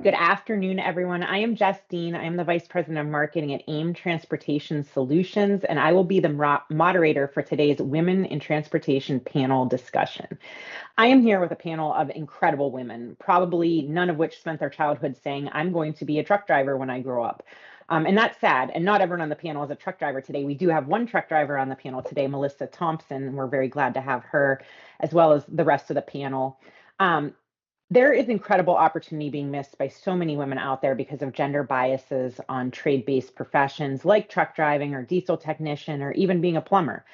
Good afternoon, everyone. I am Justine. I am the Vice President of Marketing at AIM Transportation Solutions, and I will be the moderator for today's Women in Transportation panel discussion. I am here with a panel of incredible women, probably none of which spent their childhood saying, I'm going to be a truck driver when I grow up. And that's sad. And not everyone on the panel is a truck driver today. We do have one truck driver on the panel today, Melissa Thompson, and we're very glad to have her, as well as the rest of the panel. There is incredible opportunity being missed by so many women out there because of gender biases on trade-based professions like truck driving or diesel technician or even being a plumber.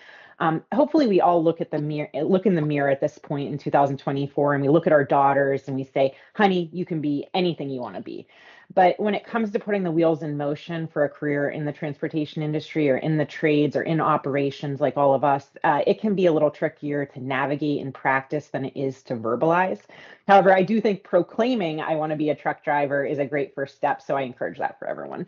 Hopefully we all look in the mirror at this point in 2024, and we look at our daughters and we say, honey, you can be anything you want to be. But when it comes to putting the wheels in motion for a career in the transportation industry or in the trades or in operations like all of us, it can be a little trickier to navigate and practice than it is to verbalize. However, I do think proclaiming I want to be a truck driver is a great first step, so I encourage that for everyone.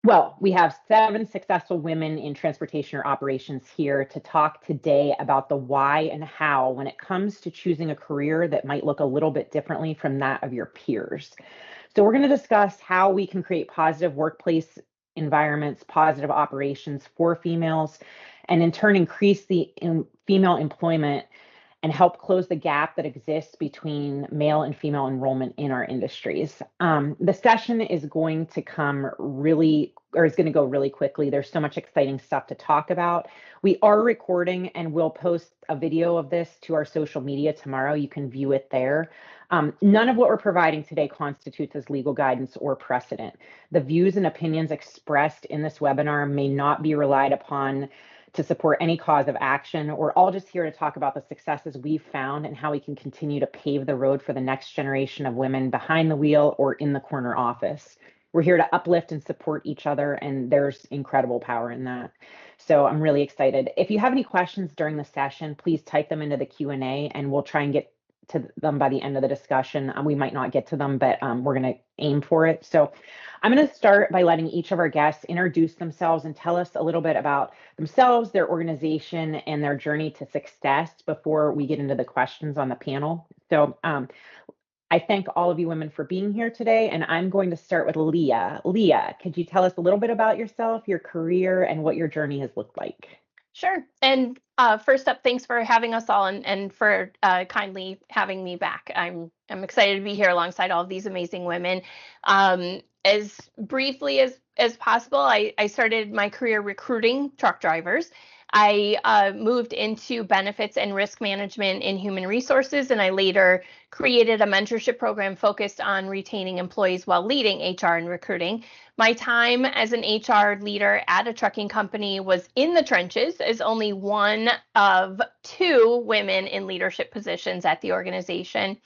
Well, we have 7 successful women in transportation or operations here to talk today about the why and how when it comes to choosing a career that might look a little bit differently from that of your peers. So we're going to discuss how we can create positive workplace environments, positive operations for females, and in turn increase the female employment and help close the gap that exists between male and female enrollment in our industries. The session is going to go really quickly. There's so much exciting stuff to talk about. We are recording and we'll post a video of this to our social media tomorrow. You can view it there. None of what we're providing today constitutes as legal guidance or precedent. The views and opinions expressed in this webinar may not be relied upon to support any cause of action. We're all just here to talk about the successes we've found and how we can continue to pave the road for the next generation of women behind the wheel or in the corner office. We're here to uplift and support each other, and there's incredible power in that. So I'm really excited. If you have any questions during the session, please type them into the Q&A and we'll try and get to them by the end of the discussion. We might not get to them, but we're going to aim for it. So I'm going to start by letting each of our guests introduce themselves and tell us a little bit about themselves, their organization, and their journey to success before we get into the questions on the panel. So I thank all of you women for being here today, and I'm going to start with Leah. Leah, could you tell us a little bit about yourself, your career, and what your journey has looked like? Sure. And first up, thanks for having us all and for kindly having me back. I'm excited to be here alongside all of these amazing women. As briefly as possible, I started my career recruiting truck drivers. I moved into benefits and risk management in human resources, and I later created a mentorship program focused on retaining employees while leading HR and recruiting. My time as an HR leader at a trucking company was in the trenches as only one of 2 women in leadership positions at the organization.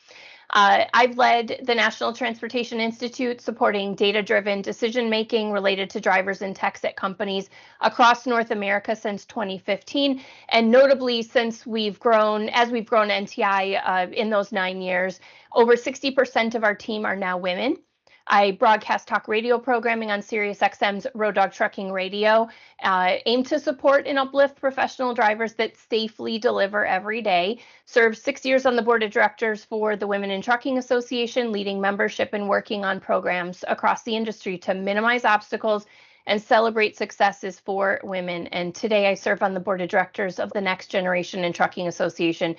I've led the National Transportation Institute supporting data-driven decision-making related to drivers and techs at companies across North America since 2015. And notably, since we've grown NTI in those 9 years, over 60% of our team are now women. I broadcast talk radio programming on SiriusXM's Road Dog Trucking Radio, aim to support and uplift professional drivers that safely deliver every day. Served 6 years on the board of directors for the Women in Trucking Association, leading membership and working on programs across the industry to minimize obstacles and celebrate successes for women. And today I serve on the board of directors of the Next Generation in Trucking Association,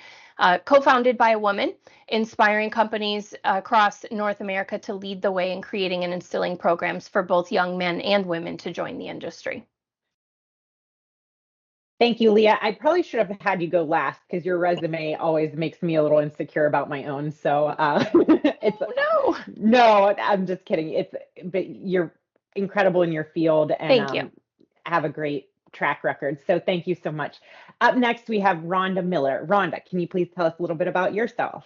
co-founded by a woman, inspiring companies across North America to lead the way in creating and instilling programs for both young men and women to join the industry. Thank you, Leah. I probably should have had you go last because your resume always makes me a little insecure about my own. So no, I'm just kidding. But you're incredible in your field and Thank you. Have a great track record. So thank you so much. Up next, we have Rhonda Miller. Rhonda, can you please tell us a little bit about yourself?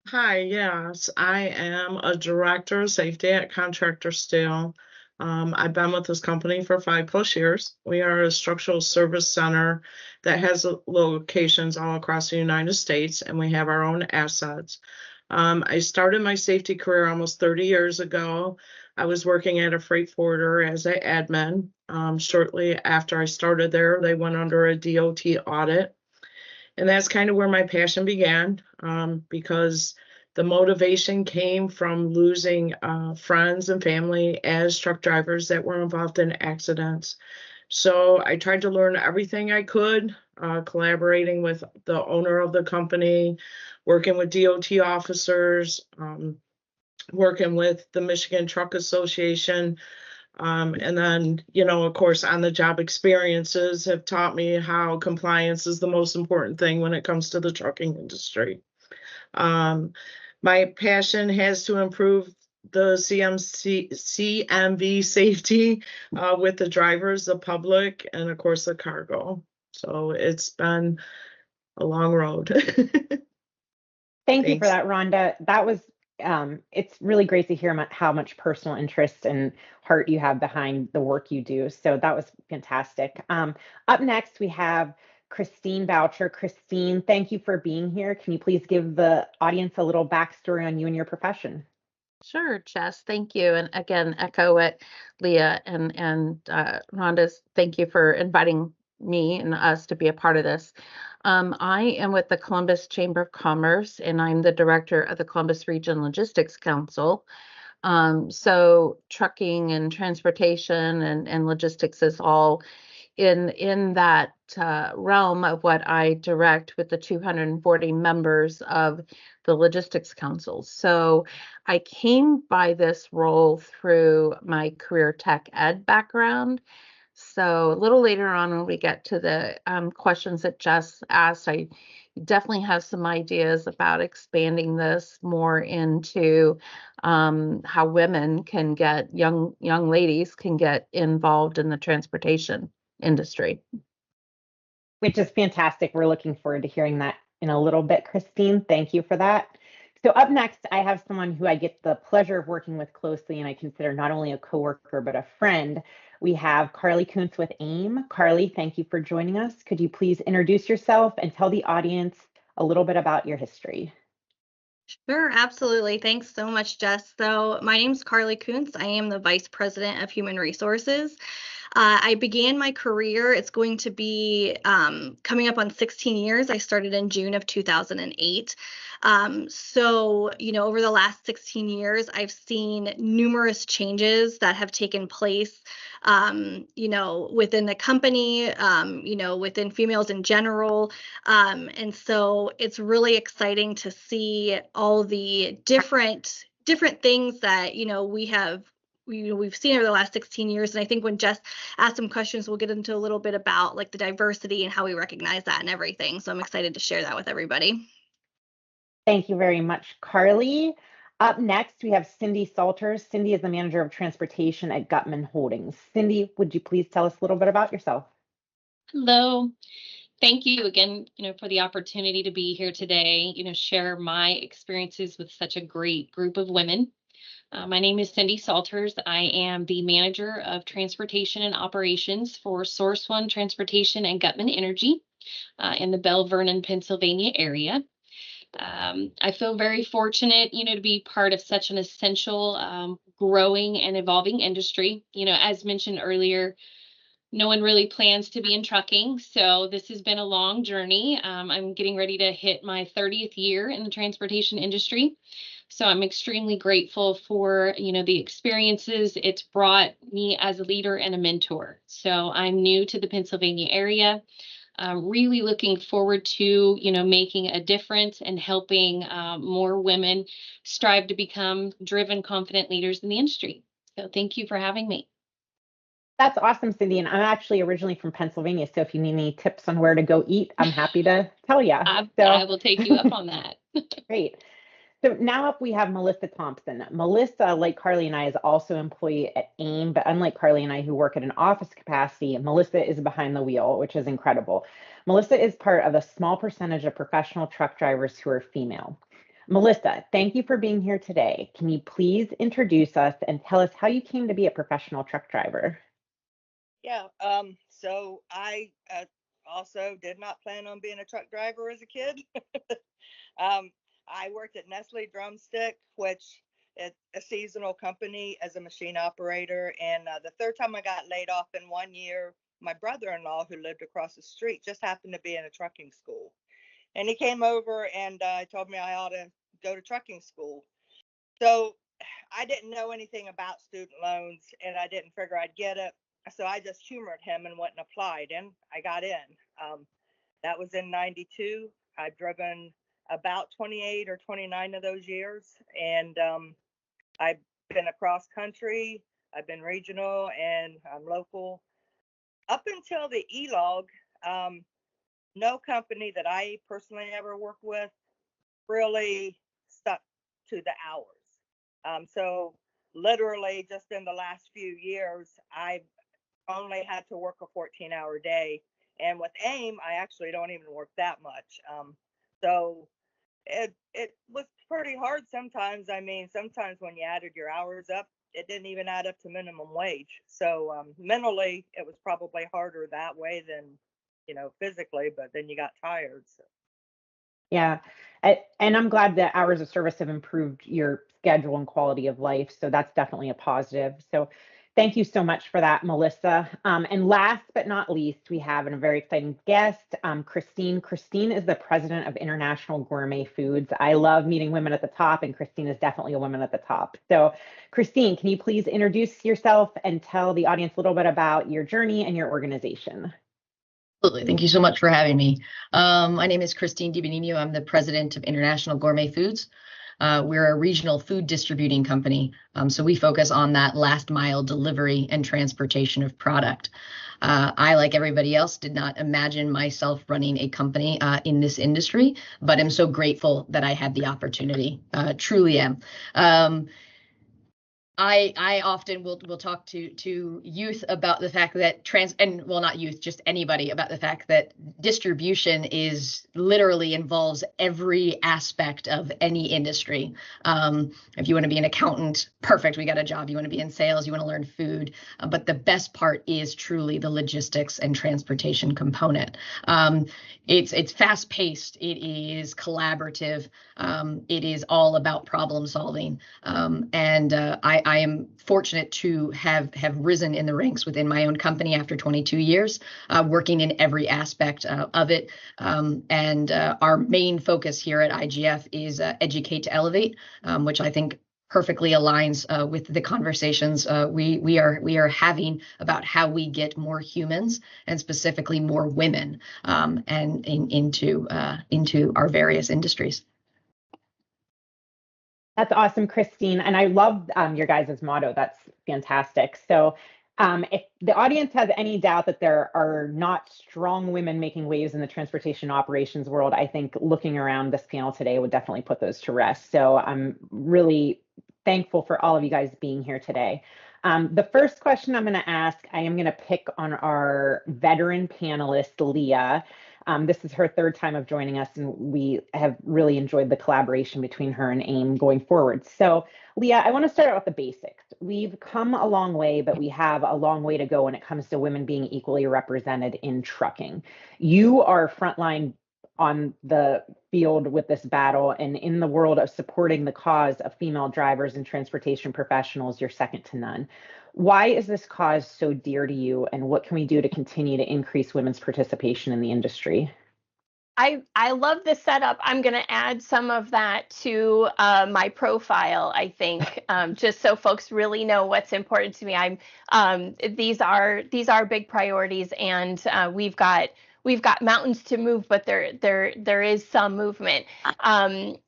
Hi, yes, I am a director of safety at Contractors still. I've been with this company for 5+ years. We are a structural service center that has locations all across the United States, and we have our own assets. I started my safety career almost 30 years ago. I was working at a freight forwarder as an admin. Shortly after I started there, they went under a DOT audit. And that's kind of where my passion began, because The motivation came from losing friends and family as truck drivers that were involved in accidents. So I tried to learn everything I could, collaborating with the owner of the company, working with DOT officers, working with the Michigan Truck Association. And then, of course, on the job experiences have taught me how compliance is the most important thing when it comes to the trucking industry. My passion has to improve the CMV safety with the drivers, the public, and of course the cargo. So it's been a long road. Thank you for Thanks. that, Rhonda. That was, it's really great to hear how much personal interest and heart you have behind the work you do. So that was fantastic. Up next, we have Christine Boucher. Christine, thank you for being here. Can you please give the audience a little backstory on you and your profession? Sure, Jess, thank you. And again, echo what Leah and Rhonda's, thank you for inviting me and us to be a part of this. I am with the Columbus Chamber of Commerce, and I'm the director of the Columbus Region Logistics Council. So trucking and transportation and logistics is all in that realm of what I direct with the 240 members of the Logistics Council. So I came by this role through my career tech ed background. So a little later on, when we get to the questions that Jess asked, I definitely have some ideas about expanding this more into how women can get, young ladies can get involved in the transportation industry. Which is fantastic. We're looking forward to hearing that in a little bit, Christine. Thank you for that. So up next, I have someone who I get the pleasure of working with closely, and I consider not only a coworker, but a friend. We have Carly Kuntz with AIM. Carly, thank you for joining us. Could you please introduce yourself and tell the audience a little bit about your history? Sure, absolutely. Thanks so much, Jess. So my name's Carly Kuntz. I am the Vice President of Human Resources. I began my career, it's going to be coming up on 16 years. I started in June of 2008. So, over the last 16 years, I've seen numerous changes that have taken place, within the company, within females in general. And so it's really exciting to see all the different things that, we've seen over the last 16 years. And I think when Jess asked some questions, we'll get into a little bit about like the diversity and how we recognize that and everything. So I'm excited to share that with everybody. Thank you very much, Carly. Up next, we have Cindy Salters. Cindy is the manager of transportation at Gutman Holdings. Cindy, would you please tell us a little bit about yourself? Hello. Thank you again, for the opportunity to be here today, share my experiences with such a great group of women. My name is Cindy Salters. I am the manager of transportation and operations for Source One Transportation and Gutman Energy in the Belle Vernon, Pennsylvania area. I feel very fortunate, to be part of such an essential, growing and evolving industry. As mentioned earlier, no one really plans to be in trucking, so this has been a long journey. I'm getting ready to hit my 30th year in the transportation industry. So I'm extremely grateful for, the experiences it's brought me as a leader and a mentor. So I'm new to the Pennsylvania area. Really looking forward to, making a difference and helping more women strive to become driven, confident leaders in the industry. So thank you for having me. That's awesome, Cindy. And I'm actually originally from Pennsylvania. So if you need any tips on where to go eat, I'm happy to tell you. I will take you up on that. Great. So now up we have Melissa Thompson. Melissa, like Carly and I, is also an employee at AIM, but unlike Carly and I who work at an office capacity, Melissa is behind the wheel, which is incredible. Melissa is part of a small percentage of professional truck drivers who are female. Melissa, thank you for being here today. Can you please introduce us and tell us how you came to be a professional truck driver? Yeah, so I also did not plan on being a truck driver as a kid. I worked at Nestle Drumstick, which is a seasonal company as a machine operator. And the third time I got laid off in 1 year, my brother-in-law, who lived across the street, just happened to be in a trucking school. And he came over and told me I ought to go to trucking school. So I didn't know anything about student loans, and I didn't figure I'd get it. So I just humored him and went and applied, and I got in. That was in 92. I've driven about 28 or 29 of those years, and I've been across country, I've been regional, and I'm local. Up until the E-Log, no company that I personally ever worked with really stuck to the hours. So literally just in the last few years, I've only had to work a 14-hour day. And with AIM, I actually don't even work that much. So it was pretty hard sometimes. I mean, sometimes when you added your hours up, it didn't even add up to minimum wage. So mentally, it was probably harder that way than, physically, but then you got tired. So. Yeah. And I'm glad that hours of service have improved your schedule and quality of life. So that's definitely a positive. So thank you so much for that, Melissa. And last but not least, we have a very exciting guest, Christine. Christine is the president of International Gourmet Foods. I love meeting women at the top, and Christine is definitely a woman at the top. So Christine, can you please introduce yourself and tell the audience a little bit about your journey and your organization? Absolutely. Thank you so much for having me. My name is Christine DiBenigno. I'm the president of International Gourmet Foods. We're a regional food distributing company. So we focus on that last mile delivery and transportation of product. I, like everybody else, did not imagine myself running a company in this industry, but I'm so grateful that I had the opportunity. Truly am. I often will talk to youth about the fact that not youth, just anybody, about the fact that distribution literally involves every aspect of any industry. If you want to be an accountant, perfect, we got a job. You want to be in sales, you want to learn food, but the best part is truly the logistics and transportation component. It's fast paced. It is collaborative. It is all about problem solving. I am fortunate to have risen in the ranks within my own company after 22 years, working in every aspect of it. Our main focus here at IGF is educate to elevate, which I think perfectly aligns with the conversations we are having about how we get more humans, and specifically more women, and into our various industries. That's awesome, Christine. And I love your guys' motto. That's fantastic. So if the audience has any doubt that there are not strong women making waves in the transportation operations world, I think looking around this panel today would definitely put those to rest. So I'm really thankful for all of you guys being here today. The first question I'm going to ask, I am going to pick on our veteran panelist, Leah. This is her third time of joining us, and we have really enjoyed the collaboration between her and AIM going forward. So, Leah, I want to start out with the basics. We've come a long way, but we have a long way to go when it comes to women being equally represented in trucking. You are frontline on the field with this battle, and in the world of supporting the cause of female drivers and transportation professionals, you're second to none. Why is this cause so dear to you, and what can we do to continue to increase women's participation in the industry? I love this setup. I'm going to add some of that to my profile, I think, just so folks really know what's important to me. These are big priorities, and we've got mountains to move, but there is some movement.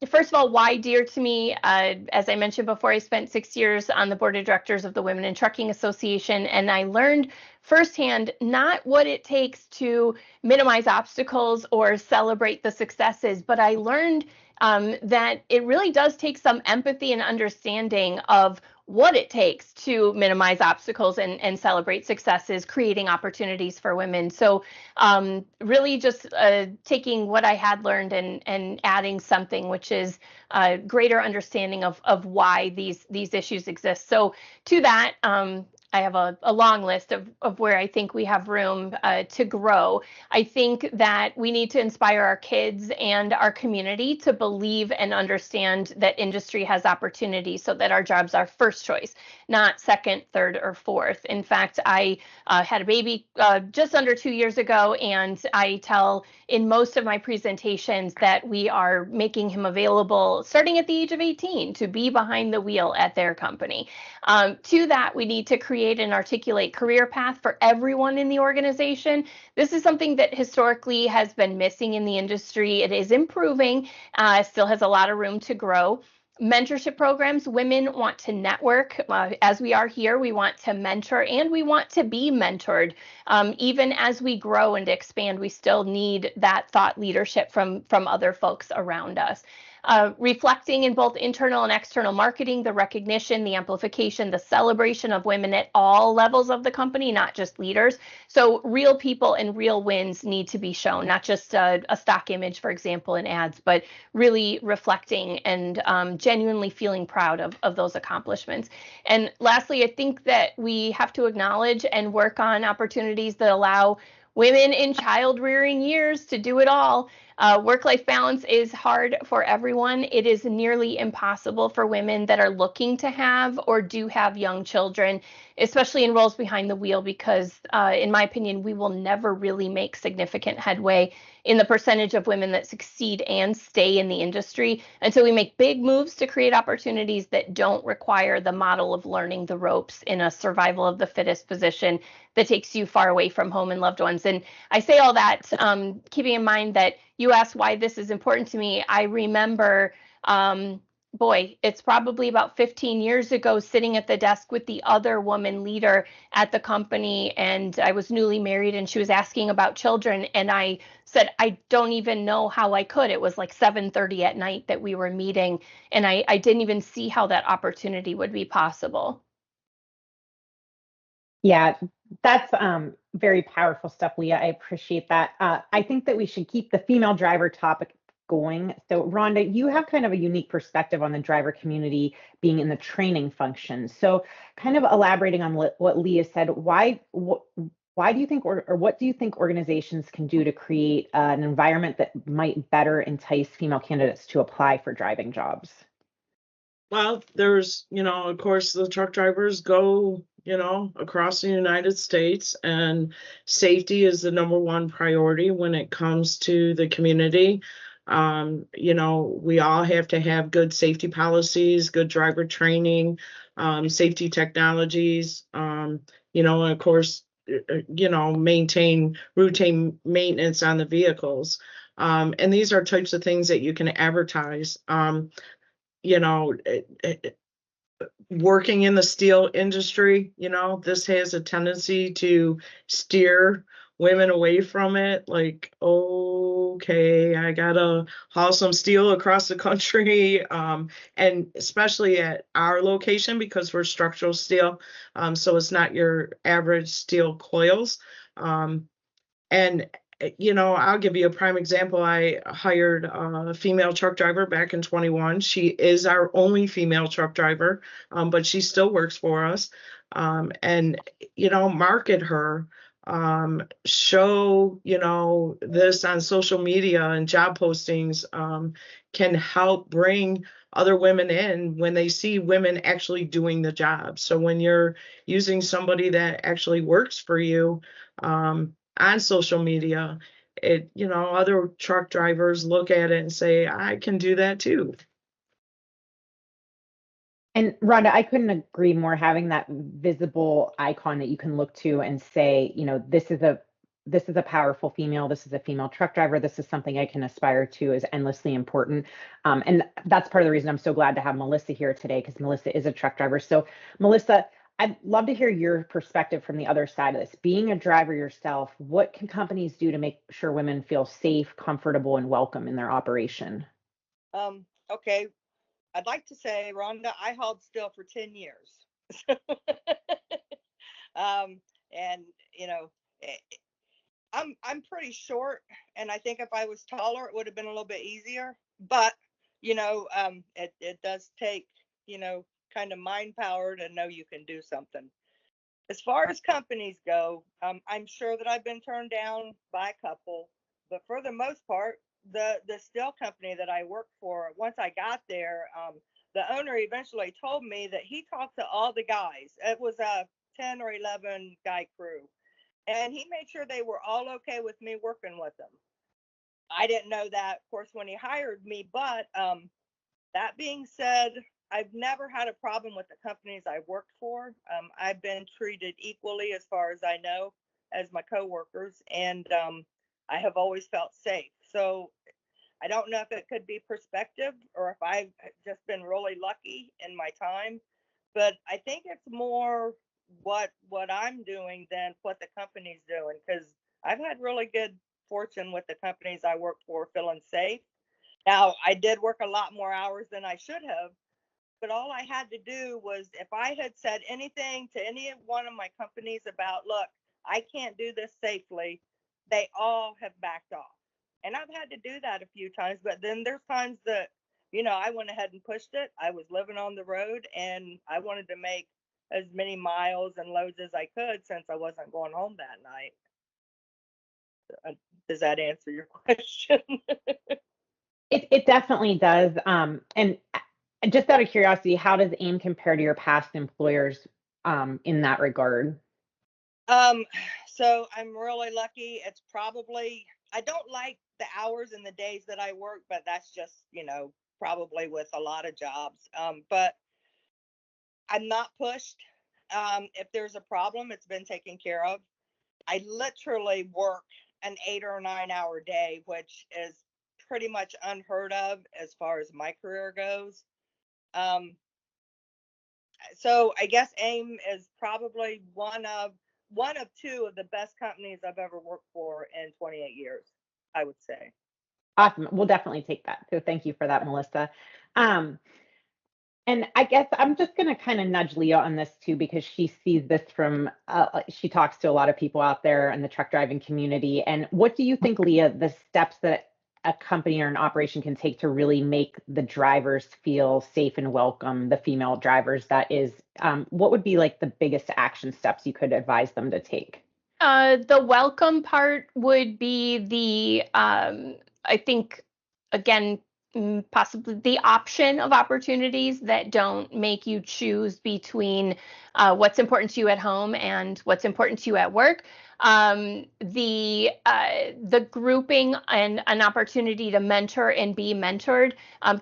First of all, why dear to me? As I mentioned before, I spent 6 years on the board of directors of the Women in Trucking Association, and I learned firsthand not what it takes to minimize obstacles or celebrate the successes, but I learned that it really does take some empathy and understanding of what it takes to minimize obstacles and celebrate successes, creating opportunities for women. So really just taking what I had learned and adding something which is a greater understanding of why these issues exist. So to that, I have a long list of where I think we have room to grow. I think that we need to inspire our kids and our community to believe and understand that industry has opportunity so that our jobs are first choice, not second, third, or fourth. In fact, I had a baby just under 2 years ago, and I tell in most of my presentations that we are making him available starting at the age of 18 to be behind the wheel at their company. To that, we need to create and articulate career path for everyone in the organization. This is something that historically has been missing in the industry. It is improving, still has a lot of room to grow. Mentorship programs, women want to network. As we are here, we want to mentor and we want to be mentored. Even as we grow and expand, we still need that thought leadership from other folks around us. Reflecting in both internal and external marketing, the recognition, the amplification, the celebration of women at all levels of the company, not just leaders. So real people and real wins need to be shown, not just a stock image, for example, in ads, but really reflecting and genuinely feeling proud of those accomplishments. And lastly, I think that we have to acknowledge and work on opportunities that allow women in child rearing years to do it all. Work-life balance is hard for everyone. It is nearly impossible for women that are looking to have or do have young children, especially in roles behind the wheel, because in my opinion, we will never really make significant headway in the percentage of women that succeed and stay in the industry until we make big moves to create opportunities that don't require the model of learning the ropes in a survival of the fittest position that takes you far away from home and loved ones. And I say all that keeping in mind that you asked why this is important to me. I remember, it's probably about 15 years ago, sitting at the desk with the other woman leader at the company, and I was newly married, and she was asking about children, and I said, I don't even know how I could. It was like 7:30 at night that we were meeting, and I didn't even see how that opportunity would be possible. Yeah, that's very powerful stuff, Leah. I appreciate that. I think that we should keep the female driver topic going. So, Rhonda, you have kind of a unique perspective on the driver community being in the training function. So, kind of elaborating on what Leah said, why do you think, or what do you think organizations can do to create an environment that might better entice female candidates to apply for driving jobs? Well, there's, of course, the truck drivers go, across the United States, and safety is the number one priority when it comes to the community. We all have to have good safety policies, good driver training, safety technologies, and of course, maintain routine maintenance on the vehicles. And these are types of things that you can advertise. Working in the steel industry, this has a tendency to steer women away from it. Like, okay, I gotta haul some steel across the country, and especially at our location because we're structural steel, so it's not your average steel coils. And I'll give you a prime example. I hired a female truck driver back in 21. She is our only female truck driver, but she still works for us. And market her, show, this on social media and job postings, can help bring other women in when they see women actually doing the job. So when you're using somebody that actually works for you, on social media, other truck drivers look at it and say, I can do that too. And Rhonda, I couldn't agree more, having that visible icon that you can look to and say, this is a powerful female, this is a female truck driver, this is something I can aspire to, is endlessly important. And that's part of the reason I'm so glad to have Melissa here today, because Melissa is a truck driver. So Melissa, I'd love to hear your perspective from the other side of this. Being a driver yourself, what can companies do to make sure women feel safe, comfortable, and welcome in their operation? Okay. I'd like to say, Rhonda, I hauled steel for 10 years. And I'm pretty short, and I think if I was taller, it would have been a little bit easier. But it does take kind of mind power to know you can do something. as far as companies go, I'm sure that I've been turned down by a couple, but for the most part, the steel company that I worked for, once I got there, the owner eventually told me that he talked to all the guys. It was a 10 or 11 guy crew, and he made sure they were all okay with me working with them. I didn't know that, of course, when he hired me, but that being said, I've never had a problem with the companies I worked for. I've been treated equally, as far as I know, as my coworkers, and I have always felt safe. So I don't know if it could be perspective or if I've just been really lucky in my time, but I think it's more what I'm doing than what the company's doing, because I've had really good fortune with the companies I work for, feeling safe. Now, I did work a lot more hours than I should have, but all I had to do was, if I had said anything to any one of my companies about, look, I can't do this safely, they all have backed off. And I've had to do that a few times, but then there's times that, I went ahead and pushed it. I was living on the road and I wanted to make as many miles and loads as I could, since I wasn't going home that night. Does that answer your question? It definitely does. And just out of curiosity, how does AIM compare to your past employers in that regard? So I'm really lucky. It's probably, I don't like the hours and the days that I work, but that's just, probably with a lot of jobs. But I'm not pushed. If there's a problem, it's been taken care of. I literally work an 8 or 9 hour day, which is pretty much unheard of as far as my career goes. So I guess AIM is probably one of two of the best companies I've ever worked for in 28 years, I would say. Awesome. We'll definitely take that. So thank you for that, Melissa. And I guess I'm just going to kind of nudge Leah on this too, because she sees this from, she talks to a lot of people out there in the truck driving community. And what do you think, Leah, the steps that a company or an operation can take to really make the drivers feel safe and welcome, the female drivers, that is, what would be like the biggest action steps you could advise them to take? The welcome part would be I think, again, possibly the option of opportunities that don't make you choose between what's important to you at home and what's important to you at work. The grouping and an opportunity to mentor and be mentored,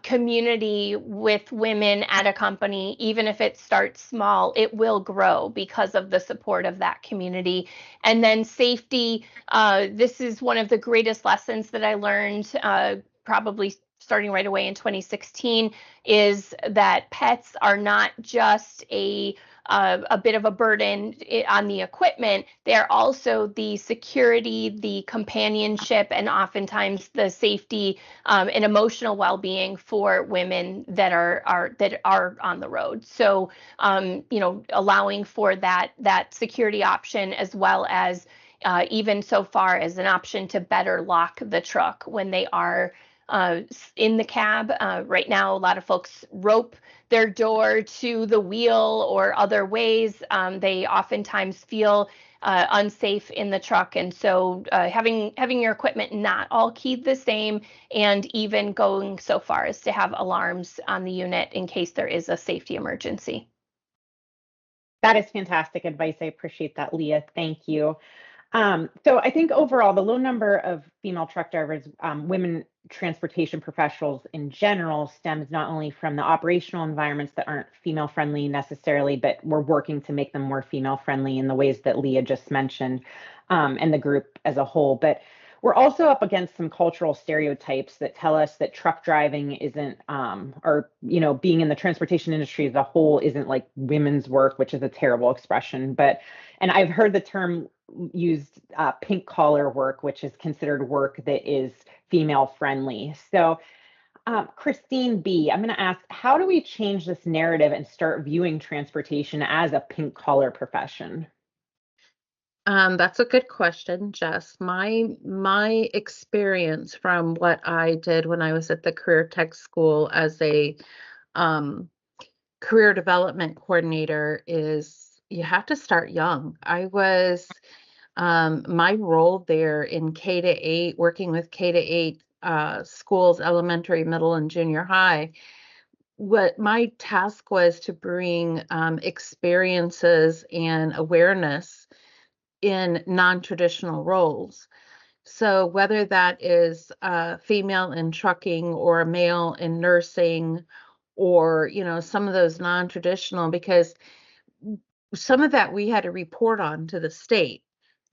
community with women at a company, even if it starts small, it will grow because of the support of that community. And then safety, this is one of the greatest lessons that I learned, probably starting right away in 2016, is that pets are not just a bit of a burden on the equipment. They're also the security, the companionship, and oftentimes the safety and emotional well-being for women that are on the road. So, allowing for that security option, as well as even so far as an option to better lock the truck when they are in the cab. Right now, a lot of folks rope their door to the wheel or other ways. They oftentimes feel unsafe in the truck, and so having your equipment not all keyed the same, and even going so far as to have alarms on the unit in case there is a safety emergency. That is fantastic advice. I appreciate that, Leah. Thank you. So I think overall, the low number of female truck drivers, women transportation professionals in general, stems not only from the operational environments that aren't female friendly necessarily, but we're working to make them more female friendly in the ways that Leah just mentioned, and the group as a whole. But we're also up against some cultural stereotypes that tell us that truck driving isn't, or, being in the transportation industry as a whole isn't like women's work, which is a terrible expression. And I've heard the term used, pink collar work, which is considered work that is female friendly. So, Christine B., I'm going to ask, how do we change this narrative and start viewing transportation as a pink collar profession? That's a good question, Jess. My experience from what I did when I was at the Career Tech School as a career development coordinator is you have to start young. I was my role there in K-8, working with K-8 schools, elementary, middle, and junior high. What my task was to bring experiences and awareness in non-traditional roles. So whether that is a female in trucking or a male in nursing, or some of those non-traditional, because some of that we had to report on to the state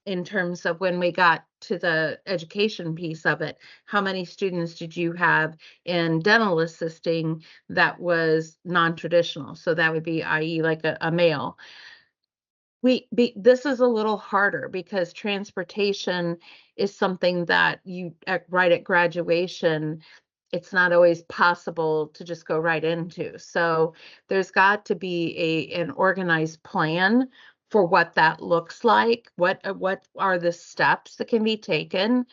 in terms of when we got to the education piece of it. How many students did you have in dental assisting that was non-traditional? So that would be, i.e., like a male. This is a little harder because transportation is something that right at graduation, it's not always possible to just go right into. So there's got to be an organized plan for what that looks like. What are the steps that can be taken,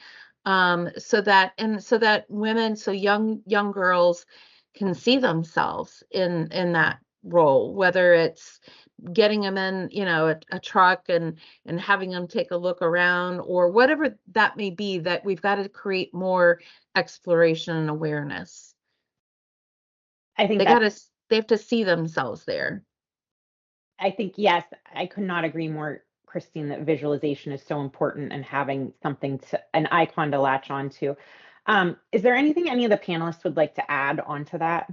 so that women, so young girls can see themselves in that role, whether it's getting them in, a truck and having them take a look around, or whatever that may be. That we've got to create more exploration and awareness. I think They have to see themselves there. I think, yes, I could not agree more, Christine, that visualization is so important, and having an icon to latch onto. Is there anything any of the panelists would like to add onto that?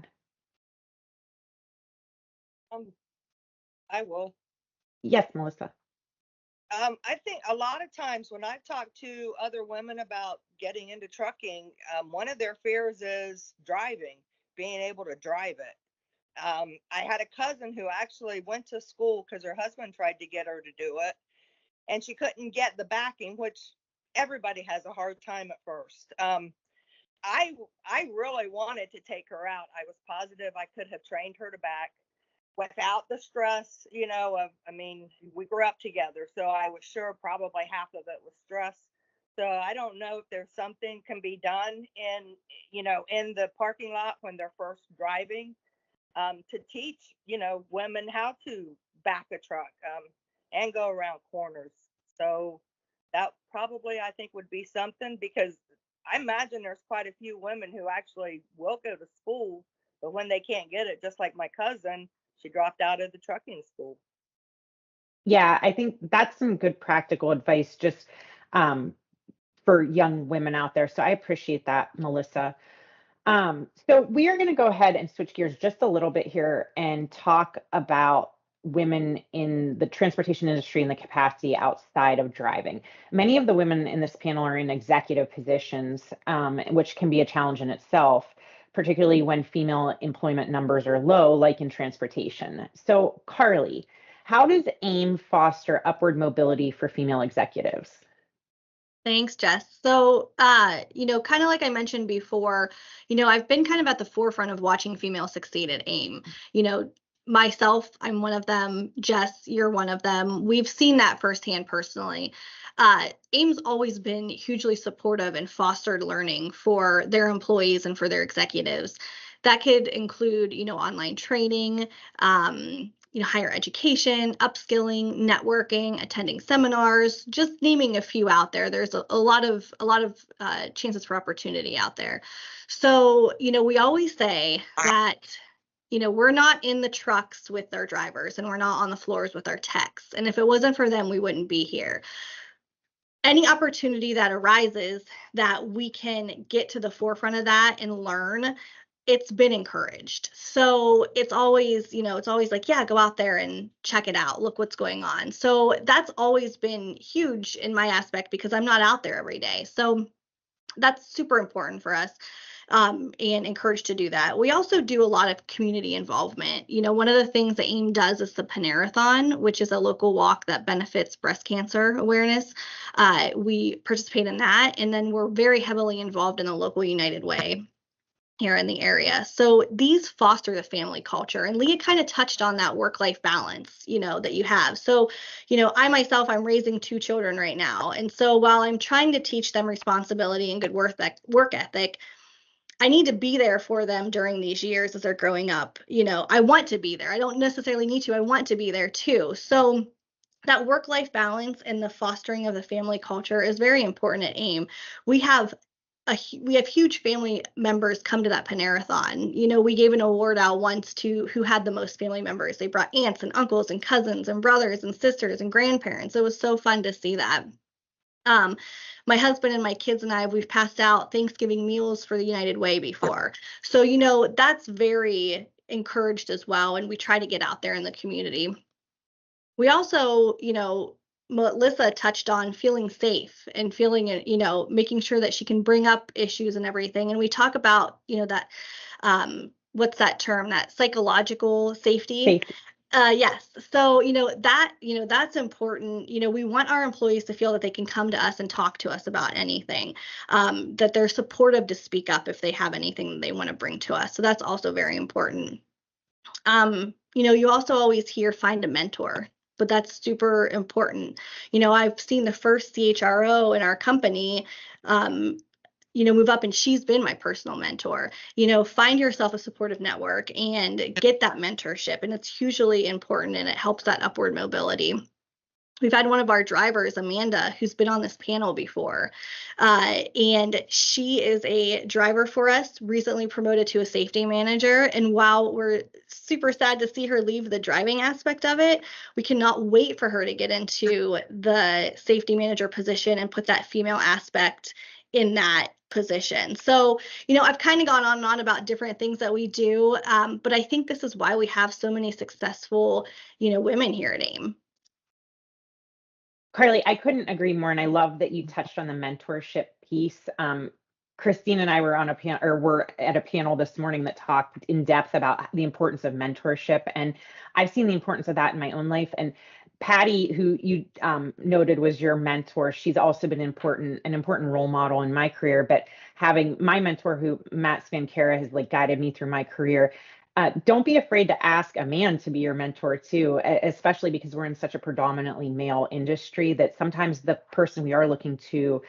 I will. Yes, Melissa. I think a lot of times when I've talked to other women about getting into trucking, one of their fears is driving, being able to drive it. I had a cousin who actually went to school because her husband tried to get her to do it, and she couldn't get the backing, which everybody has a hard time at first. I really wanted to take her out. I was positive I could have trained her to back without the stress, we grew up together, so I was sure probably half of it was stress. So I don't know if there's something can be done in the parking lot when they're first driving, to teach, women how to back a truck, and go around corners. So that probably, I think, would be something, because I imagine there's quite a few women who actually will go to school, but when they can't get it, just like my cousin, she dropped out of the trucking school. Yeah, I think that's some good practical advice, just for young women out there. So I appreciate that, Melissa. So we are going to go ahead and switch gears just a little bit here and talk about women in the transportation industry and the capacity outside of driving. Many of the women in this panel are in executive positions, which can be a challenge in itself, particularly when female employment numbers are low, like in transportation. So Carly, how does AIM foster upward mobility for female executives? Thanks, Jess. So, kind of like I mentioned before, I've been kind of at the forefront of watching females succeed at AIM. Myself, I'm one of them. Jess, you're one of them. We've seen that firsthand personally. AIM's always been hugely supportive and fostered learning for their employees and for their executives. That could include, online training, higher education, upskilling, networking, attending seminars, just naming a few out there. There's a lot of chances for opportunity out there. So, we always say that, we're not in the trucks with our drivers, and we're not on the floors with our techs. And if it wasn't for them, we wouldn't be here. Any opportunity that arises that we can get to the forefront of that and learn, it's been encouraged. So it's always like, yeah, go out there and check it out. Look what's going on. So that's always been huge in my aspect, because I'm not out there every day. So that's super important for us. And encouraged to do that. We also do a lot of community involvement. One of the things that AIM does is the Panerathon, which is a local walk that benefits breast cancer awareness. We participate in that, and then we're very heavily involved in the local United Way here in the area. So these foster the family culture. And Leah kind of touched on that work-life balance, that you have. So, I myself, I'm raising 2 children right now. And so while I'm trying to teach them responsibility and good work ethic, I need to be there for them during these years as they're growing up. I want to be there. I don't necessarily need to. I want to be there too. So that work-life balance and the fostering of the family culture is very important at AIM. We have huge family members come to that Panerathon. We gave an award out once to who had the most family members. They brought aunts and uncles and cousins and brothers and sisters and grandparents. It was so fun to see that. My husband and my kids and we've passed out Thanksgiving meals for the United Way before. So, that's very encouraged as well. And we try to get out there in the community. We also, Melissa touched on feeling safe and feeling, making sure that she can bring up issues and everything. And we talk about, that, what's that term, that psychological safety. Yes. So, that's important. We want our employees to feel that they can come to us and talk to us about anything, that they're supportive to speak up if they have anything they want to bring to us. So that's also very important. You also always hear find a mentor, but that's super important. I've seen the first CHRO in our company, move up, and she's been my personal mentor. Find yourself a supportive network and get that mentorship. And it's hugely important, and it helps that upward mobility. We've had one of our drivers, Amanda, who's been on this panel before, and she is a driver for us, recently promoted to a safety manager. And while we're super sad to see her leave the driving aspect of it, we cannot wait for her to get into the safety manager position and put that female aspect in that position. So, I've kind of gone on and on about different things that we do, but I think this is why we have so many successful, women here at AIM. Carly, I couldn't agree more, and I love that you touched on the mentorship piece. Christine and I were on a panel, or were at a panel this morning that talked in depth about the importance of mentorship, and I've seen the importance of that in my own life. And Patty, who you noted was your mentor, she's also been an important role model in my career. But having my mentor, who Matt Svankara, has guided me through my career. Don't be afraid to ask a man to be your mentor too, especially because we're in such a predominantly male industry that sometimes the person we are looking to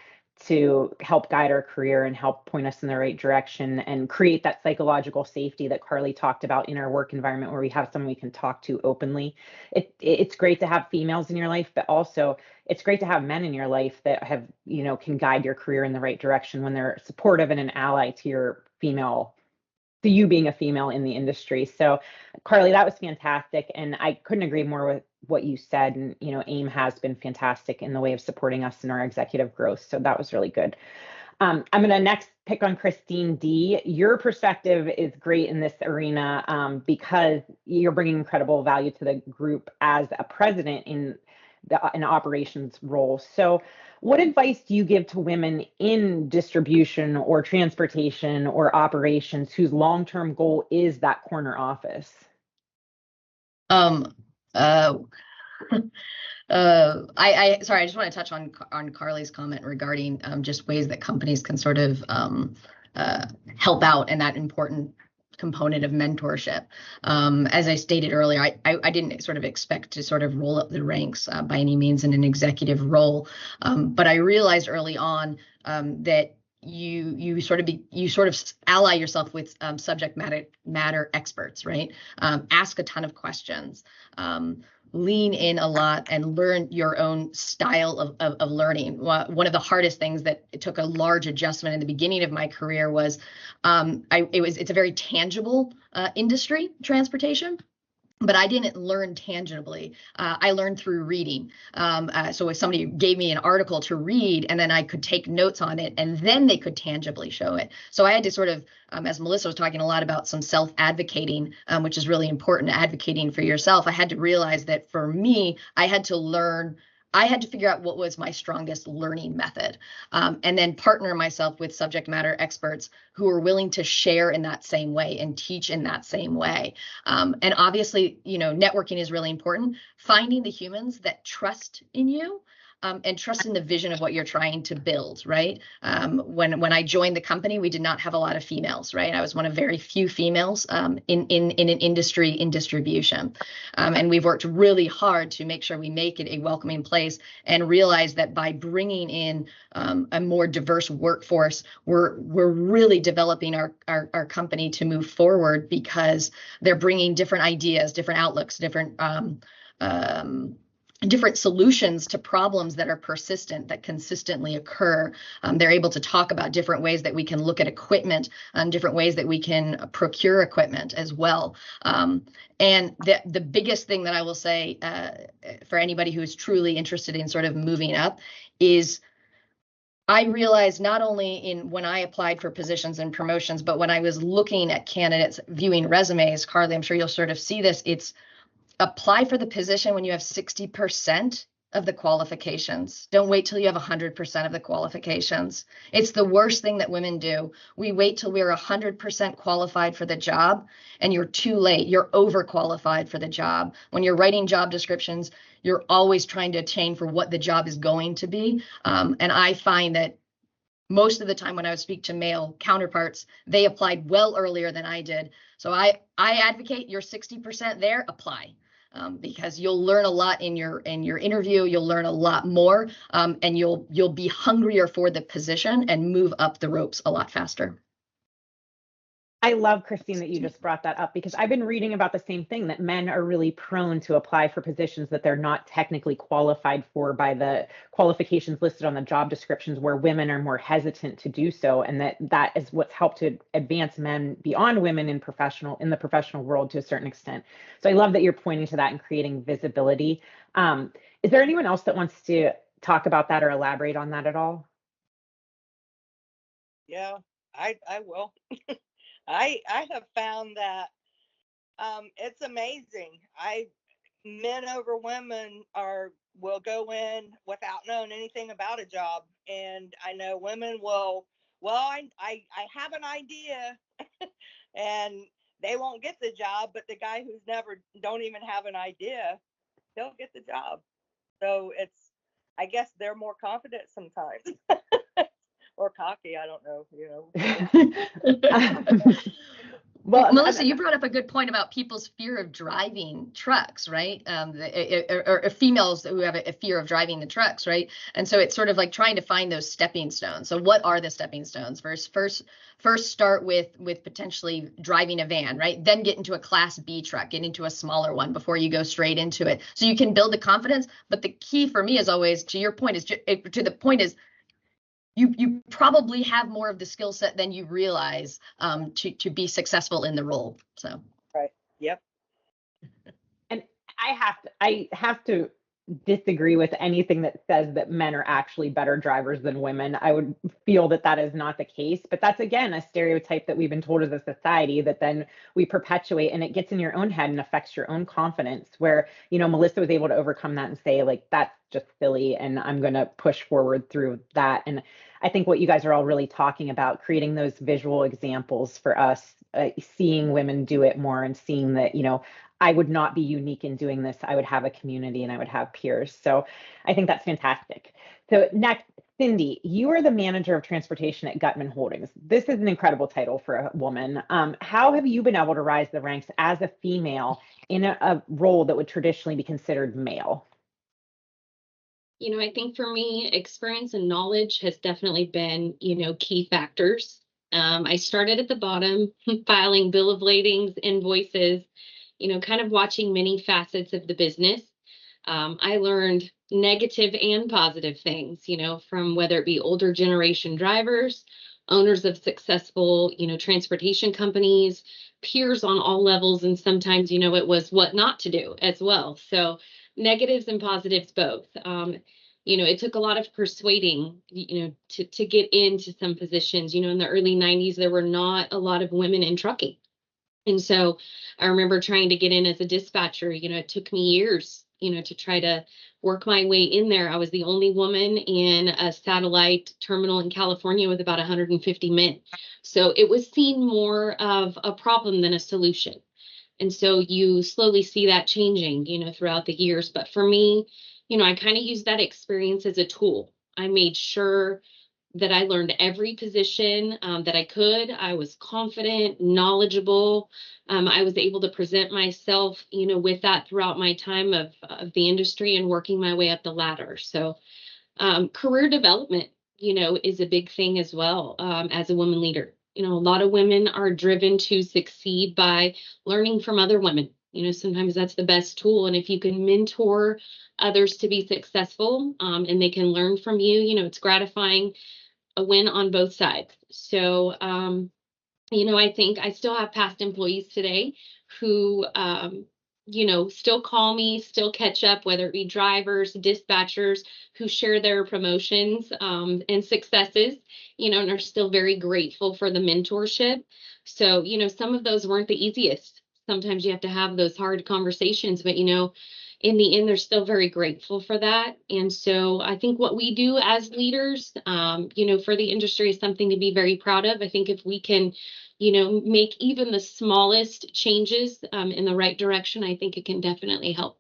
help guide our career and help point us in the right direction and create that psychological safety that Carly talked about in our work environment, where we have someone we can talk to openly. It's great to have females in your life, but also it's great to have men in your life that have, can guide your career in the right direction when they're supportive and an ally to you being a female in the industry. So Carly, that was fantastic. And I couldn't agree more with what you said. And, AIM has been fantastic in the way of supporting us in our executive growth. So that was really good. I'm going to next pick on Christine D. Your perspective is great in this arena because you're bringing incredible value to the group as a president in an operations role. So what advice do you give to women in distribution or transportation or operations whose long-term goal is that corner office? I just want to touch on Carly's comment regarding just ways that companies can sort of help out in that important component of mentorship. As I stated earlier, I didn't sort of expect to sort of roll up the ranks by any means in an executive role, but I realized early on that you sort of ally yourself with subject matter experts, right? Ask a ton of questions. Lean in a lot and learn your own style of learning. One of the hardest things that it took a large adjustment in the beginning of my career was it's a very tangible industry, transportation. But I didn't learn tangibly. I learned through reading. So if somebody gave me an article to read, and then I could take notes on it, and then they could tangibly show it. So I had to sort of, as Melissa was talking a lot about some self-advocating, which is really important, advocating for yourself. I had to realize that for me, I had to figure out what was my strongest learning method, and then partner myself with subject matter experts who are willing to share in that same way and teach in that same way. And obviously, networking is really important. Finding the humans that trust in you and trust in the vision of what you're trying to build, right? When I joined the company, we did not have a lot of females, right? I was one of very few females in an industry in distribution. And we've worked really hard to make sure we make it a welcoming place, and realize that by bringing in a more diverse workforce, we're really developing our company to move forward, because they're bringing different ideas, different outlooks, different solutions to problems that are persistent, that consistently occur. They're able to talk about different ways that we can look at equipment, different ways that we can procure equipment as well. And the biggest thing that I will say for anybody who is truly interested in sort of moving up is, I realized not only in when I applied for positions and promotions, but when I was looking at candidates, viewing resumes, Carly, I'm sure you'll sort of see this, it's apply for the position when you have 60% of the qualifications. Don't wait till you have 100% of the qualifications. It's the worst thing that women do. We wait till we're 100% qualified for the job, and you're too late. You're overqualified for the job. When you're writing job descriptions, you're always trying to attain for what the job is going to be. And I find that most of the time when I would speak to male counterparts, they applied well earlier than I did. So I advocate you're 60% there, apply. Because you'll learn a lot in your interview, you'll learn a lot more, and you'll be hungrier for the position and move up the ropes a lot faster. I love, Christine, that you just brought that up, because I've been reading about the same thing, that men are really prone to apply for positions that they're not technically qualified for by the qualifications listed on the job descriptions, where women are more hesitant to do so. And that is what's helped to advance men beyond women in the professional world to a certain extent. So I love that you're pointing to that and creating visibility. Is there anyone else that wants to talk about that or elaborate on that at all? Yeah, I will. I have found that it's amazing. Men over women will go in without knowing anything about a job, and I know women will. Well, I have an idea, and they won't get the job, but the guy who's don't even have an idea, they'll get the job. So I guess they're more confident sometimes. Or cocky, I don't know, Well, Melissa, you brought up a good point about people's fear of driving trucks, right? Or females who have a fear of driving the trucks, right? And so it's sort of like trying to find those stepping stones. So what are the stepping stones? First start with potentially driving a van, right? Then get into a Class B truck, get into a smaller one before you go straight into it. So you can build the confidence. But the key for me is always, to your point, you probably have more of the skill set than you realize to be successful in the role. So right. Yep. And I have to disagree with anything that says that men are actually better drivers than women. I would feel that is not the case, but that's, again, a stereotype that we've been told as a society that then we perpetuate, and it gets in your own head and affects your own confidence, where, Melissa was able to overcome that and say, like, that's just silly, and I'm going to push forward through that. And I think what you guys are all really talking about, creating those visual examples for us, seeing women do it more, and seeing that, I would not be unique in doing this. I would have a community and I would have peers. So I think that's fantastic. So next, Cindy, you are the manager of transportation at Gutman Holdings. This is an incredible title for a woman. How have you been able to rise the ranks as a female in a role that would traditionally be considered male? I think for me, experience and knowledge has definitely been, key factors. I started at the bottom, filing bill of ladings, invoices, kind of watching many facets of the business. I learned negative and positive things, from whether it be older generation drivers, owners of successful, transportation companies, peers on all levels. And sometimes, it was what not to do as well. So negatives and positives both. It took a lot of persuading, to get into some positions. In the early 90s, there were not a lot of women in trucking. And so I remember trying to get in as a dispatcher. It took me years, to try to work my way in there. I was the only woman in a satellite terminal in California with about 150 men. So it was seen more of a problem than a solution. And so you slowly see that changing, throughout the years. But for me, I kind of used that experience as a tool. I made sure that I learned every position that I could. I was confident, knowledgeable. I was able to present myself, with that throughout my time of the industry and working my way up the ladder. So career development, is a big thing as well as a woman leader. A lot of women are driven to succeed by learning from other women. Sometimes that's the best tool. And if you can mentor others to be successful and they can learn from you, it's gratifying, a win on both sides. So, I think I still have past employees today who, still call me, still catch up, whether it be drivers, dispatchers who share their promotions and successes, and are still very grateful for the mentorship. So, some of those weren't the easiest. Sometimes you have to have those hard conversations, but, in the end, they're still very grateful for that. And so I think what we do as leaders, for the industry is something to be very proud of. I think if we can, make even the smallest changes in the right direction, I think it can definitely help.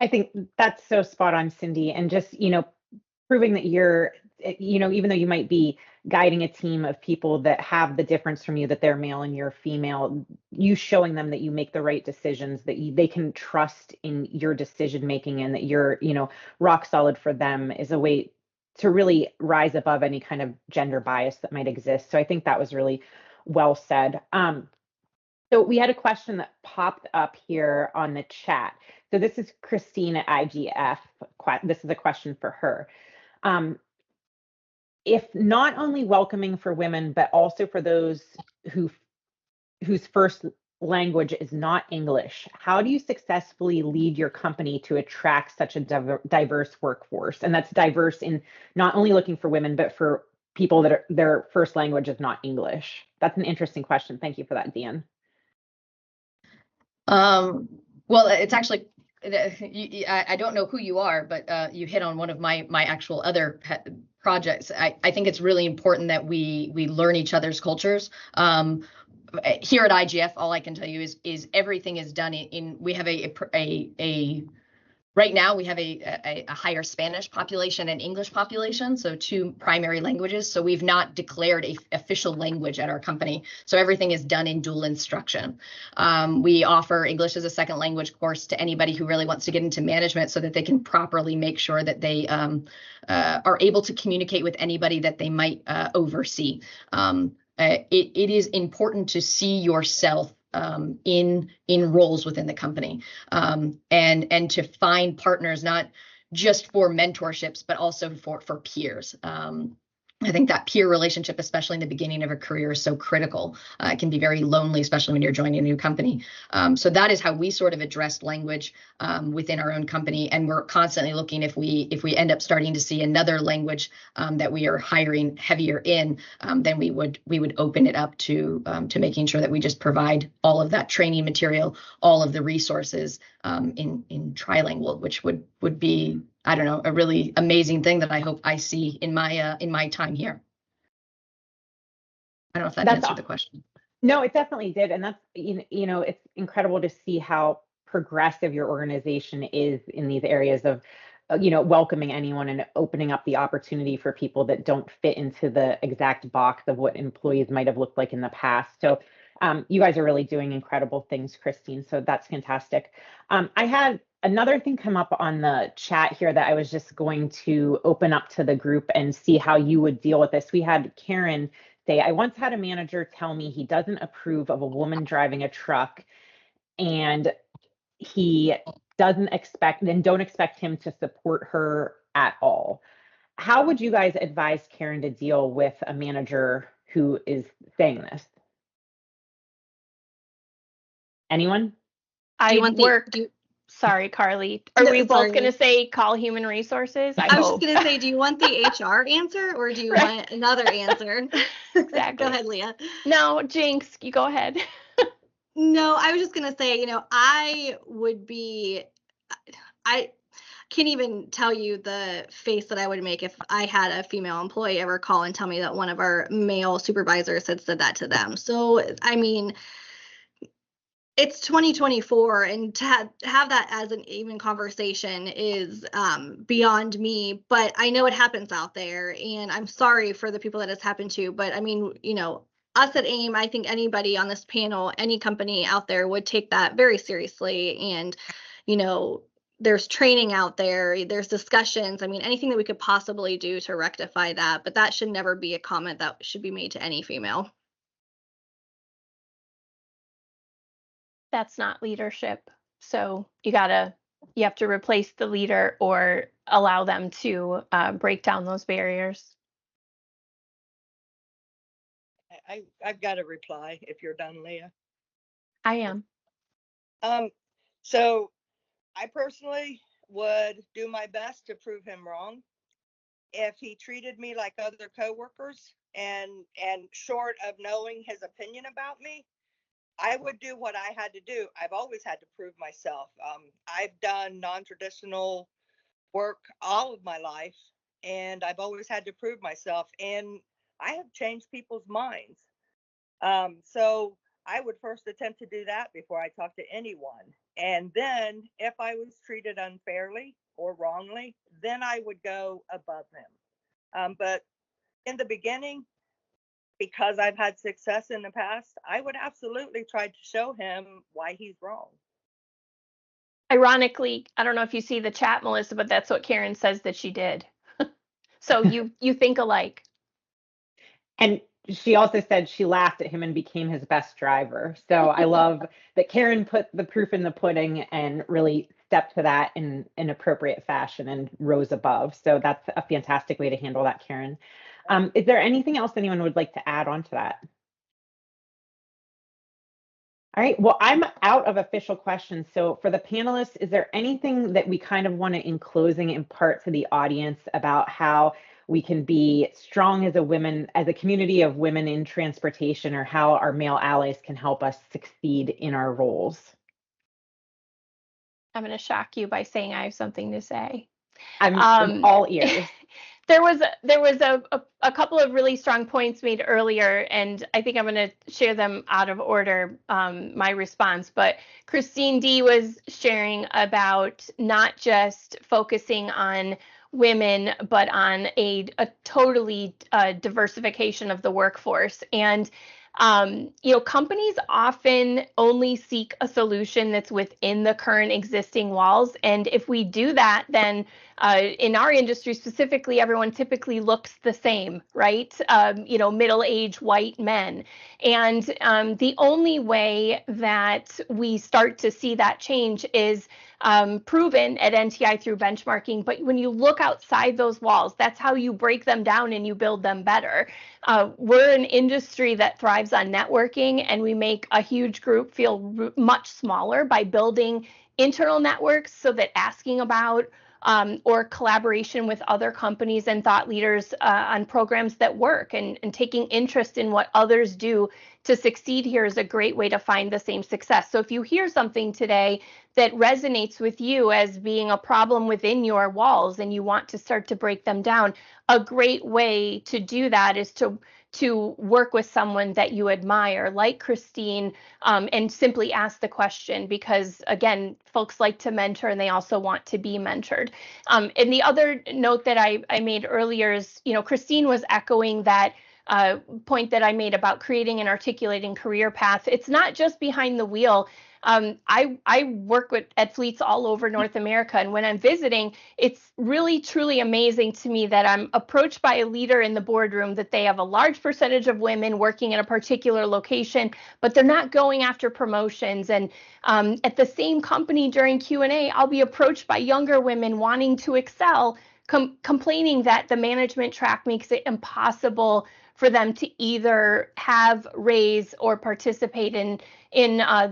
I think that's so spot on, Cindy. And just, proving that you're, even though you might be guiding a team of people that have the difference from you, that they're male and you're female, you showing them that you make the right decisions, that they can trust in your decision making, and that you're, rock solid for them, is a way to really rise above any kind of gender bias that might exist. So I think that was really well said. So we had a question that popped up here on the chat. So this is Christine at IGF. This is a question for her. If not only welcoming for women, but also for those whose first language is not English, how do you successfully lead your company to attract such a diverse workforce? And that's diverse in not only looking for women, but for people that their first language is not English. That's an interesting question. Thank you for that, Dan. Well, it's actually, I don't know who you are, but you hit on one of my actual other projects. I think it's really important that we learn each other's cultures. Here at IGF, all I can tell you is everything is done we have right now we have a higher Spanish population and English population, so two primary languages. So we've not declared a official language at our company. So everything is done in dual instruction. We offer English as a second language course to anybody who really wants to get into management, so that they can properly make sure that they are able to communicate with anybody that they might oversee. It is important to see yourself in roles within the company, and to find partners, not just for mentorships, but also for peers. I think that peer relationship, especially in the beginning of a career, is so critical. It can be very lonely, especially when you're joining a new company. So that is how we sort of address language within our own company. And we're constantly looking, if we end up starting to see another language that we are hiring heavier in, then we would open it up to making sure that we just provide all of that training material, all of the resources in trilingual, which would be, I don't know, a really amazing thing that I hope I see in my time here. I don't know if that answered the question. No, it definitely did. And that's, it's incredible to see how progressive your organization is in these areas of, welcoming anyone and opening up the opportunity for people that don't fit into the exact box of what employees might have looked like in the past. So you guys are really doing incredible things, Christine. So that's fantastic. I had another thing come up on the chat here that I was just going to open up to the group and see how you would deal with this. We had Karen say, I once had a manager tell me he doesn't approve of a woman driving a truck, and he don't expect him to support her at all. How would you guys advise Karen to deal with a manager who is saying this? Anyone? Sorry, Carly. Are we both going to say call human resources? I was just going to say, do you want the HR answer, or do you want another answer? Exactly. Go ahead, Leah. No, Jinx, you go ahead. No, I was just going to say, I can't even tell you the face that I would make if I had a female employee ever call and tell me that one of our male supervisors had said that to them. So, I mean, it's 2024, and to have that as an even conversation is beyond me, but I know it happens out there, and I'm sorry for the people that it's happened to. But I mean, us at AIM, I think anybody on this panel, any company out there would take that very seriously. And there's training out there, there's discussions. I mean, anything that we could possibly do to rectify that, but that should never be a comment that should be made to any female. That's not leadership. So you have to replace the leader or allow them to break down those barriers. I've got a reply if you're done, Leah. I am. So I personally would do my best to prove him wrong. If he treated me like other coworkers and short of knowing his opinion about me, I would do what I had to do. I've always had to prove myself. I've done non-traditional work all of my life, and I've always had to prove myself, and I have changed people's minds. So I would first attempt to do that before I talk to anyone. And then if I was treated unfairly or wrongly, then I would go above him. But in the beginning, because I've had success in the past, I would absolutely try to show him why he's wrong. Ironically, I don't know if you see the chat, Melissa, but that's what Karen says that she did. So you think alike. And she also said she laughed at him and became his best driver. So I love that Karen put the proof in the pudding and really stepped to that in an appropriate fashion and rose above. So that's a fantastic way to handle that, Karen. Is there anything else anyone would like to add on to that? All right, well, I'm out of official questions. So for the panelists, is there anything that we kind of want to, in closing, impart to the audience about how we can be strong as a community of women in transportation, or how our male allies can help us succeed in our roles? I'm going to shock you by saying I have something to say. I'm all ears. There was a couple of really strong points made earlier, and I think I'm going to share them out of order, my response. But Christine D was sharing about not just focusing on women, but on a totally diversification of the workforce. And companies often only seek a solution that's within the current existing walls. And if we do that, then in our industry specifically, everyone typically looks the same, right? Middle-aged white men. And the only way that we start to see that change is proven at NTI through benchmarking. But when you look outside those walls, that's how you break them down and you build them better. We're an industry that thrives on networking, and we make a huge group feel much smaller by building internal networks, so that asking about or collaboration with other companies and thought leaders on programs that work, and taking interest in what others do to succeed here is a great way to find the same success. So if you hear something today that resonates with you as being a problem within your walls and you want to start to break them down, a great way to do that is to work with someone that you admire, like Christine, and simply ask the question, because again, folks like to mentor and they also want to be mentored. And the other note that I made earlier is, Christine was echoing that point that I made about creating and articulating career paths. It's not just behind the wheel. I work at fleets all over North America, and when I'm visiting, it's really truly amazing to me that I'm approached by a leader in the boardroom that they have a large percentage of women working in a particular location, but they're not going after promotions. And at the same company during Q&A, I'll be approached by younger women wanting to excel, complaining that the management track makes it impossible for them to either have, raise, or participate in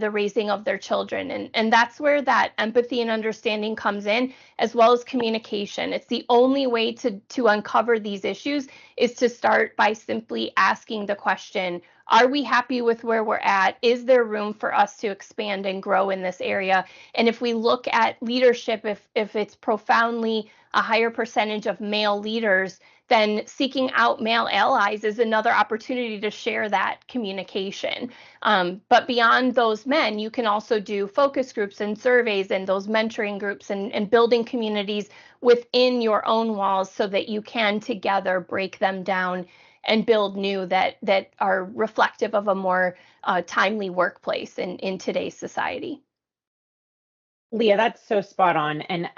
the raising of their children. And that's where that empathy and understanding comes in, as well as communication. It's the only way to uncover these issues is to start by simply asking the question, are we happy with where we're at? Is there room for us to expand and grow in this area? And if we look at leadership, if it's profoundly a higher percentage of male leaders, then seeking out male allies is another opportunity to share that communication. But beyond those men, you can also do focus groups and surveys and those mentoring groups and building communities within your own walls so that you can together break them down and build new that are reflective of a more timely workplace in today's society. Leah, that's so spot on. And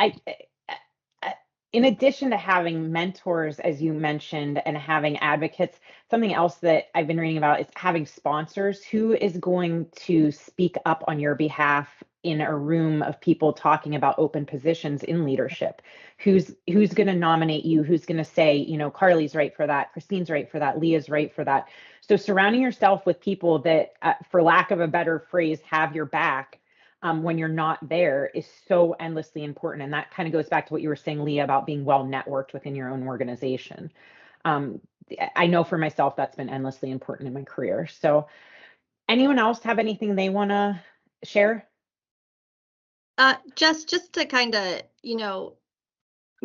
in addition to having mentors, as you mentioned, and having advocates, something else that I've been reading about is having sponsors. Who is going to speak up on your behalf in a room of people talking about open positions in leadership? Who's going to nominate you? Who's going to say, you know, Carly's right for that, Christine's right for that, Leah's right for that? So surrounding yourself with people that, for lack of a better phrase, have your back when you're not there is so endlessly important. And that kind of goes back to what you were saying, Leah, about being well networked within your own organization. I know for myself, that's been endlessly important in my career. So anyone else have anything they want to share? Just to kind of, you know,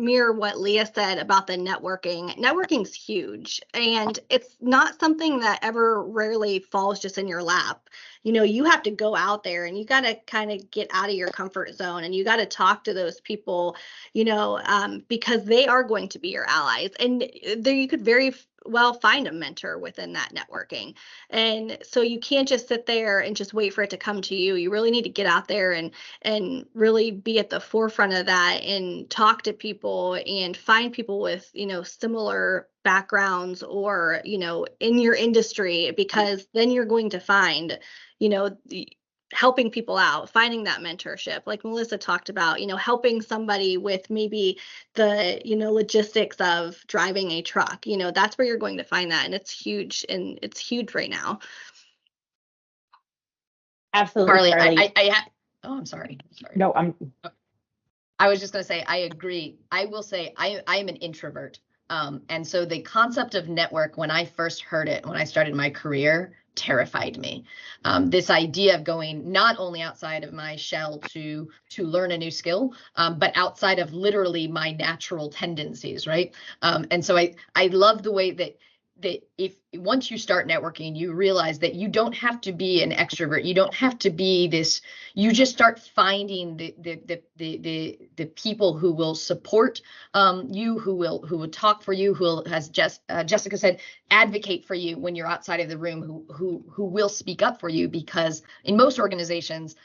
mirror what Leah said about the networking. Networking's huge, and it's not something that ever rarely falls just in your lap. You know, you have to go out there and you got to kind of get out of your comfort zone, and you got to talk to those people, you know, because they are going to be your allies. And there you could very well find a mentor within that networking. And so you can't just sit there and just wait for it to come to you. You really need to get out there and really be at the forefront of that and talk to people and find people with, you know, similar backgrounds or, you know, in your industry, because then you're going to find, you know, helping people out, finding that mentorship, like Melissa talked about, you know, helping somebody with maybe the, you know, logistics of driving a truck, you know, that's where you're going to find that. And it's huge right now. Absolutely, Carly. Oh, I'm sorry. No, I was just going to say, I agree. I will say I am an introvert. And so the concept of network, when I first heard it, when I started my career, terrified me. This idea of going not only outside of my shell to learn a new skill, but outside of literally my natural tendencies, right? And so I love the way that if once you start networking, you realize that you don't have to be an extrovert. You don't have to be this. You just start finding the people who will support you, who will talk for you, who will, as Jessica said, advocate for you when you're outside of the room, who will speak up for you, because in most organizations,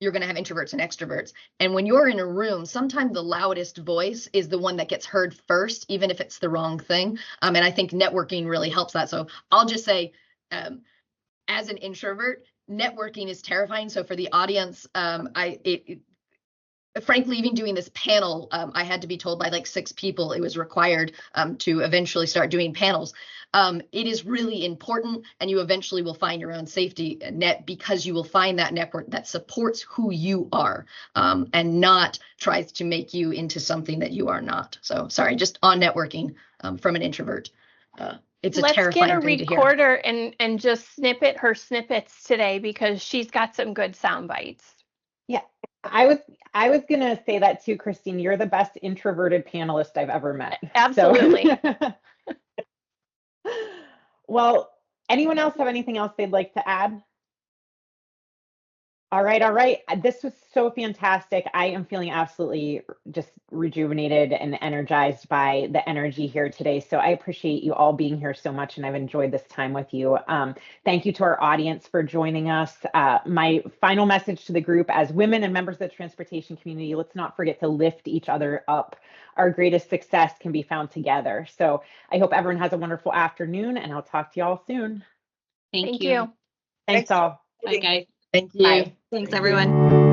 you're going to have introverts and extroverts. And when you're in a room, sometimes the loudest voice is the one that gets heard first, even if it's the wrong thing. And I think networking really helps that. So I'll just say, as an introvert, networking is terrifying. So for the audience, frankly, even doing this panel, I had to be told by like 6 people it was required to eventually start doing panels. It is really important, and you eventually will find your own safety net, because you will find that network that supports who you are and not tries to make you into something that you are not. So sorry, just on networking from an introvert. It's a terrifying thing to hear. Let's get a recorder and just snippet her snippets today, because she's got some good sound bites. Yeah, I was gonna say that too, Christine. You're the best introverted panelist I've ever met. Absolutely. So. Well, anyone else have anything else they'd like to add? All right. This was so fantastic. I am feeling absolutely just rejuvenated and energized by the energy here today. So I appreciate you all being here so much, and I've enjoyed this time with you. Thank you to our audience for joining us. My final message to the group: as women and members of the transportation community, let's not forget to lift each other up. Our greatest success can be found together. So I hope everyone has a wonderful afternoon, and I'll talk to you all soon. Thank you. Thanks all. Bye, guys. Thank you. Bye. Thanks, everyone.